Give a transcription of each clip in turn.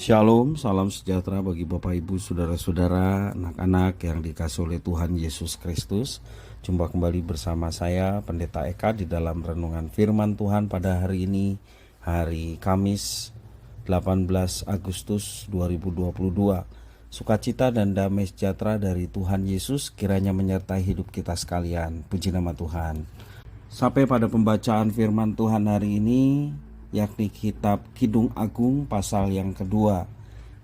Shalom, salam sejahtera bagi Bapak Ibu, Saudara-saudara, anak-anak yang dikasihi oleh Tuhan Yesus Kristus. Jumpa kembali bersama saya, Pendeta Eka, di dalam renungan firman Tuhan pada hari ini, hari Kamis 18 Agustus 2022. Sukacita dan damai sejahtera dari Tuhan Yesus kiranya menyertai hidup kita sekalian. Puji nama Tuhan. Sampai pada pembacaan firman Tuhan hari ini, yakni kitab Kidung Agung pasal yang kedua.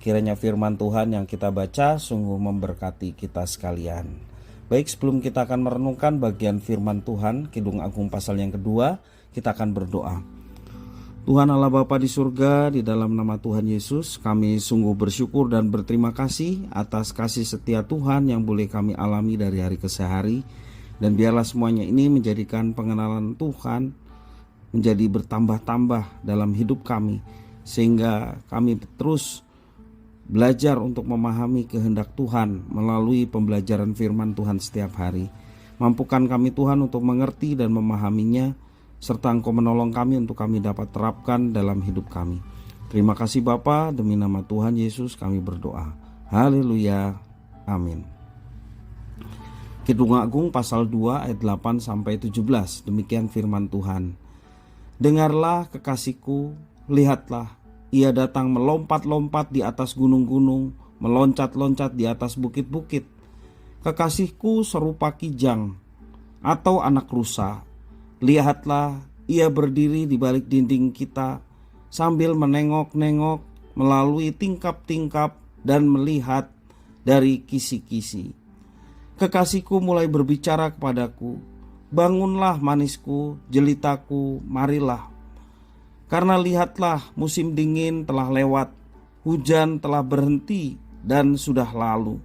Kiranya firman Tuhan yang kita baca sungguh memberkati kita sekalian. Baik, sebelum kita akan merenungkan bagian firman Tuhan Kidung Agung pasal yang kedua, kita akan berdoa. Tuhan Allah Bapa di surga, di dalam nama Tuhan Yesus, kami sungguh bersyukur dan berterima kasih atas kasih setia Tuhan yang boleh kami alami dari hari ke hari. Dan biarlah semuanya ini menjadikan pengenalan Tuhan menjadi bertambah-tambah dalam hidup kami, sehingga kami terus belajar untuk memahami kehendak Tuhan melalui pembelajaran firman Tuhan setiap hari. Mampukan kami Tuhan untuk mengerti dan memahaminya, serta Engkau menolong kami untuk kami dapat terapkan dalam hidup kami. Terima kasih Bapa, demi nama Tuhan Yesus kami berdoa. Haleluya, amin. Kidung Agung pasal 2 ayat 8 sampai 17. Demikian firman Tuhan. Dengarlah kekasihku, lihatlah, ia datang melompat-lompat di atas gunung-gunung, meloncat-loncat di atas bukit-bukit. Kekasihku serupa kijang atau anak rusa. Lihatlah, ia berdiri di balik dinding kita, sambil menengok-nengok melalui tingkap-tingkap dan melihat dari kisi-kisi. Kekasihku mulai berbicara kepadaku, bangunlah manisku, jelitaku, marilah. Karena lihatlah, musim dingin telah lewat, hujan telah berhenti dan sudah lalu.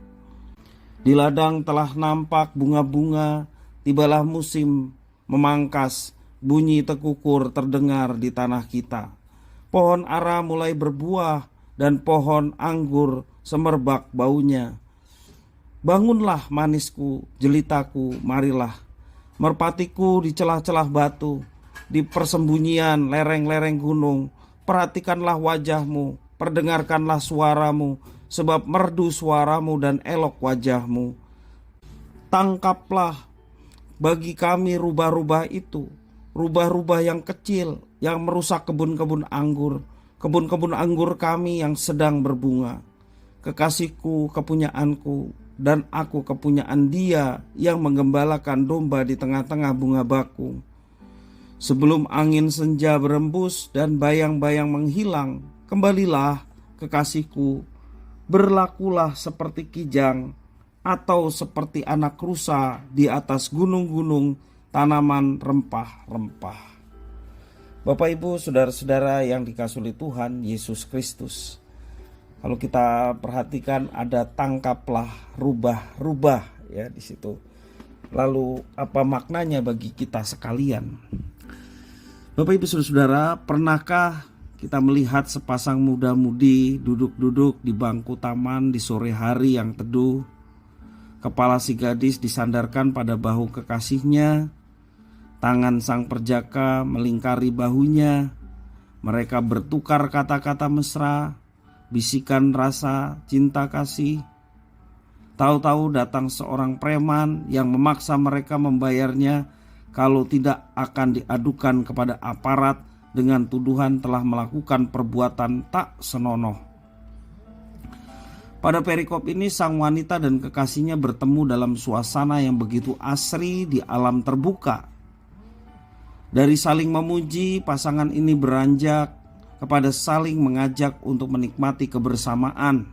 Di ladang telah nampak bunga-bunga, tibalah musim memangkas, bunyi tekukur terdengar di tanah kita. Pohon ara mulai berbuah dan pohon anggur semerbak baunya. Bangunlah manisku, jelitaku, marilah. Merpatiku di celah-celah batu, di persembunyian lereng-lereng gunung. Perhatikanlah wajahmu, perdengarkanlah suaramu, sebab merdu suaramu dan elok wajahmu. Tangkaplah bagi kami rubah-rubah itu, rubah-rubah yang kecil yang merusak kebun-kebun anggur kami yang sedang berbunga. Kekasihku, kepunyaanku, dan aku kepunyaan Dia yang menggembalakan domba di tengah-tengah bunga bakung. Sebelum angin senja berembus dan bayang-bayang menghilang, kembalilah kekasihku, berlakulah seperti kijang atau seperti anak rusa di atas gunung-gunung tanaman rempah-rempah. Bapak Ibu, saudara-saudara yang dikasihi Tuhan Yesus Kristus, kalau kita perhatikan ada tangkaplah rubah-rubah ya di situ. Lalu apa maknanya bagi kita sekalian? Bapak Ibu Saudara, pernahkah kita melihat sepasang muda-mudi duduk-duduk di bangku taman di sore hari yang teduh? Kepala si gadis disandarkan pada bahu kekasihnya, tangan sang perjaka melingkari bahunya. Mereka bertukar kata-kata mesra, bisikan rasa cinta kasih. Tahu-tahu datang seorang preman yang memaksa mereka membayarnya, kalau tidak akan diadukan kepada aparat dengan tuduhan telah melakukan perbuatan tak senonoh. Pada perikop ini sang wanita dan kekasihnya bertemu dalam suasana yang begitu asri di alam terbuka. Dari saling memuji, pasangan ini beranjak kepada saling mengajak untuk menikmati kebersamaan.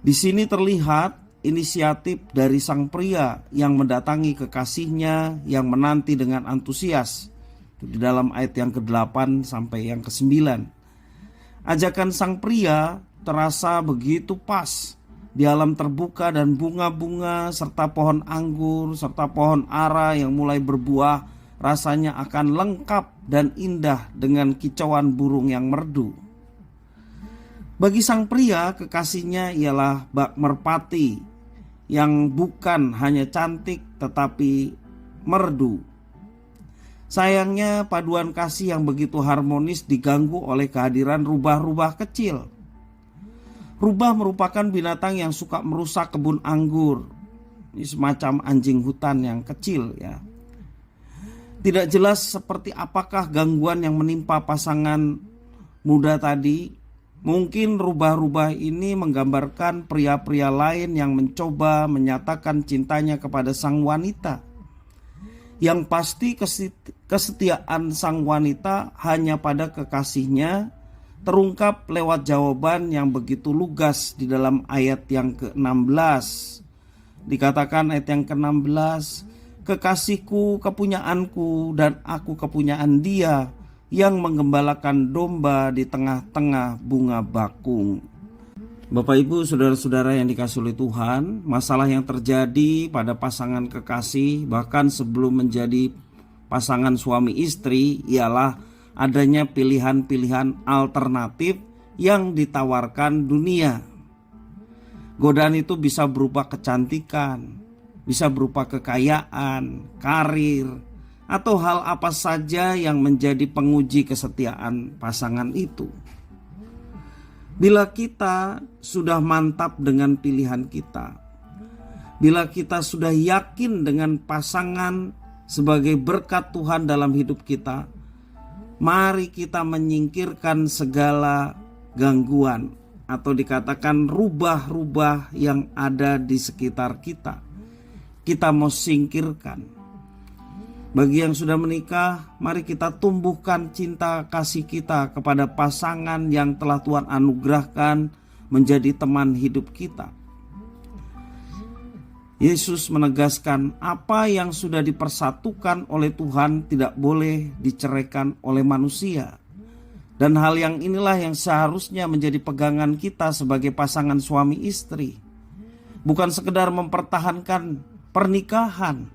Di sini terlihat inisiatif dari sang pria yang mendatangi kekasihnya yang menanti dengan antusias. Di dalam ayat yang ke-8 sampai yang ke-9. Ajakan sang pria terasa begitu pas di alam terbuka dan bunga-bunga serta pohon anggur serta pohon ara yang mulai berbuah rasanya akan lengkap dan indah dengan kicauan burung yang merdu. Bagi sang pria, kekasihnya ialah bak merpati yang bukan hanya cantik tetapi merdu. Sayangnya paduan kasih yang begitu harmonis diganggu oleh kehadiran rubah-rubah kecil. Rubah merupakan binatang yang suka merusak kebun anggur. Ini semacam anjing hutan yang kecil ya. Tidak jelas seperti apakah gangguan yang menimpa pasangan muda tadi. Mungkin rubah-rubah ini menggambarkan pria-pria lain yang mencoba menyatakan cintanya kepada sang wanita. Yang pasti kesetiaan sang wanita hanya pada kekasihnya terungkap lewat jawaban yang begitu lugas di dalam ayat yang ke-16. Dikatakan ayat yang ke-16, kekasihku kepunyaanku dan aku kepunyaan dia yang menggembalakan domba di tengah-tengah bunga bakung. Bapak Ibu saudara-saudara yang dikasihi oleh Tuhan, masalah yang terjadi pada pasangan kekasih bahkan sebelum menjadi pasangan suami istri ialah adanya pilihan-pilihan alternatif yang ditawarkan dunia. Godaan itu bisa berupa kecantikan, bisa berupa kekayaan, karir, atau hal apa saja yang menjadi penguji kesetiaan pasangan itu. Bila kita sudah mantap dengan pilihan kita, bila kita sudah yakin dengan pasangan sebagai berkat Tuhan dalam hidup kita, mari kita menyingkirkan segala gangguan atau dikatakan rubah-rubah yang ada di sekitar kita. Kita mau singkirkan. Bagi yang sudah menikah, mari kita tumbuhkan cinta kasih kita kepada pasangan yang telah Tuhan anugerahkan menjadi teman hidup kita. Yesus menegaskan apa yang sudah dipersatukan oleh Tuhan tidak boleh diceraikan oleh manusia. Dan hal yang inilah yang seharusnya menjadi pegangan kita sebagai pasangan suami istri. Bukan sekedar mempertahankan pernikahan,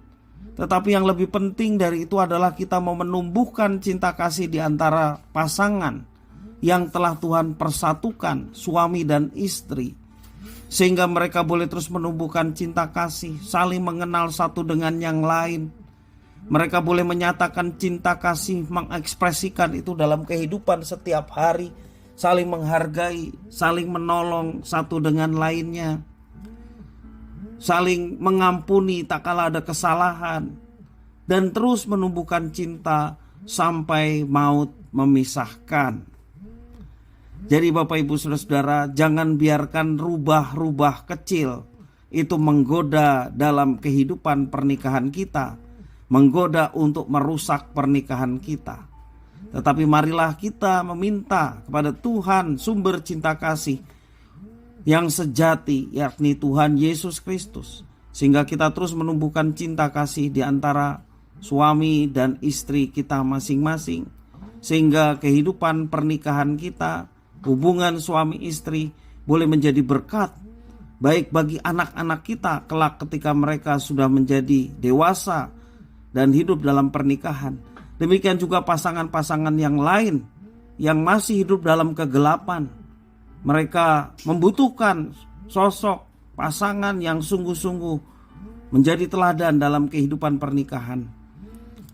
tetapi yang lebih penting dari itu adalah kita mau menumbuhkan cinta kasih di antara pasangan yang telah Tuhan persatukan, suami dan istri. Sehingga mereka boleh terus menumbuhkan cinta kasih, saling mengenal satu dengan yang lain. Mereka boleh menyatakan cinta kasih, mengekspresikan itu dalam kehidupan setiap hari, saling menghargai, saling menolong satu dengan lainnya, saling mengampuni tak kala ada kesalahan, dan terus menumbuhkan cinta sampai maut memisahkan. Jadi Bapak Ibu Saudara-saudara, jangan biarkan rubah-rubah kecil itu menggoda dalam kehidupan pernikahan kita, menggoda untuk merusak pernikahan kita. Tetapi marilah kita meminta kepada Tuhan sumber cinta kasih yang sejati, yakni Tuhan Yesus Kristus, sehingga kita terus menumbuhkan cinta kasih di antara suami dan istri kita masing-masing, sehingga kehidupan pernikahan kita, hubungan suami istri boleh menjadi berkat baik bagi anak-anak kita kelak ketika mereka sudah menjadi dewasa dan hidup dalam pernikahan. Demikian juga pasangan-pasangan yang lain yang masih hidup dalam kegelapan. Mereka membutuhkan sosok pasangan yang sungguh-sungguh menjadi teladan dalam kehidupan pernikahan.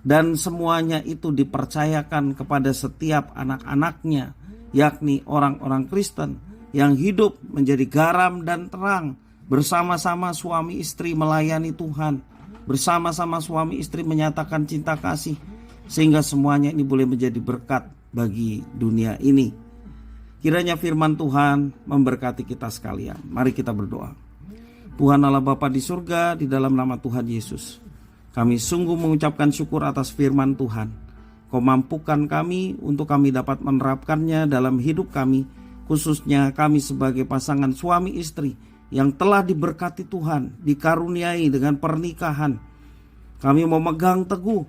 Dan semuanya itu dipercayakan kepada setiap anak-anaknya, yakni orang-orang Kristen yang hidup menjadi garam dan terang, bersama-sama suami istri melayani Tuhan, bersama-sama suami istri menyatakan cinta kasih, sehingga semuanya ini boleh menjadi berkat bagi dunia ini. Kiranya firman Tuhan memberkati kita sekalian. Mari kita berdoa. Tuhan Allah Bapa di surga, di dalam nama Tuhan Yesus, kami sungguh mengucapkan syukur atas firman Tuhan. Kau mampukan kami untuk kami dapat menerapkannya dalam hidup kami, khususnya kami sebagai pasangan suami istri yang telah diberkati Tuhan, dikaruniai dengan pernikahan. Kami mau megang teguh,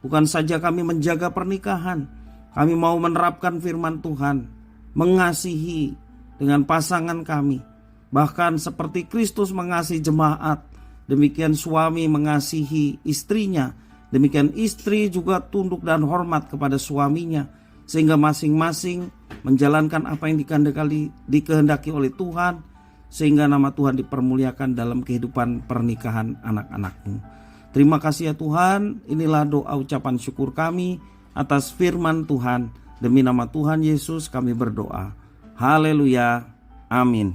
bukan saja kami menjaga pernikahan, kami mau menerapkan firman Tuhan, mengasihi dengan pasangan kami. Bahkan seperti Kristus mengasihi jemaat, demikian suami mengasihi istrinya, demikian istri juga tunduk dan hormat kepada suaminya, sehingga masing-masing menjalankan apa yang dikehendaki oleh Tuhan, sehingga nama Tuhan dipermuliakan dalam kehidupan pernikahan anak-anakmu. Terima kasih ya Tuhan, inilah doa ucapan syukur kami atas firman Tuhan. Demi nama Tuhan Yesus kami berdoa. Haleluya. Amin.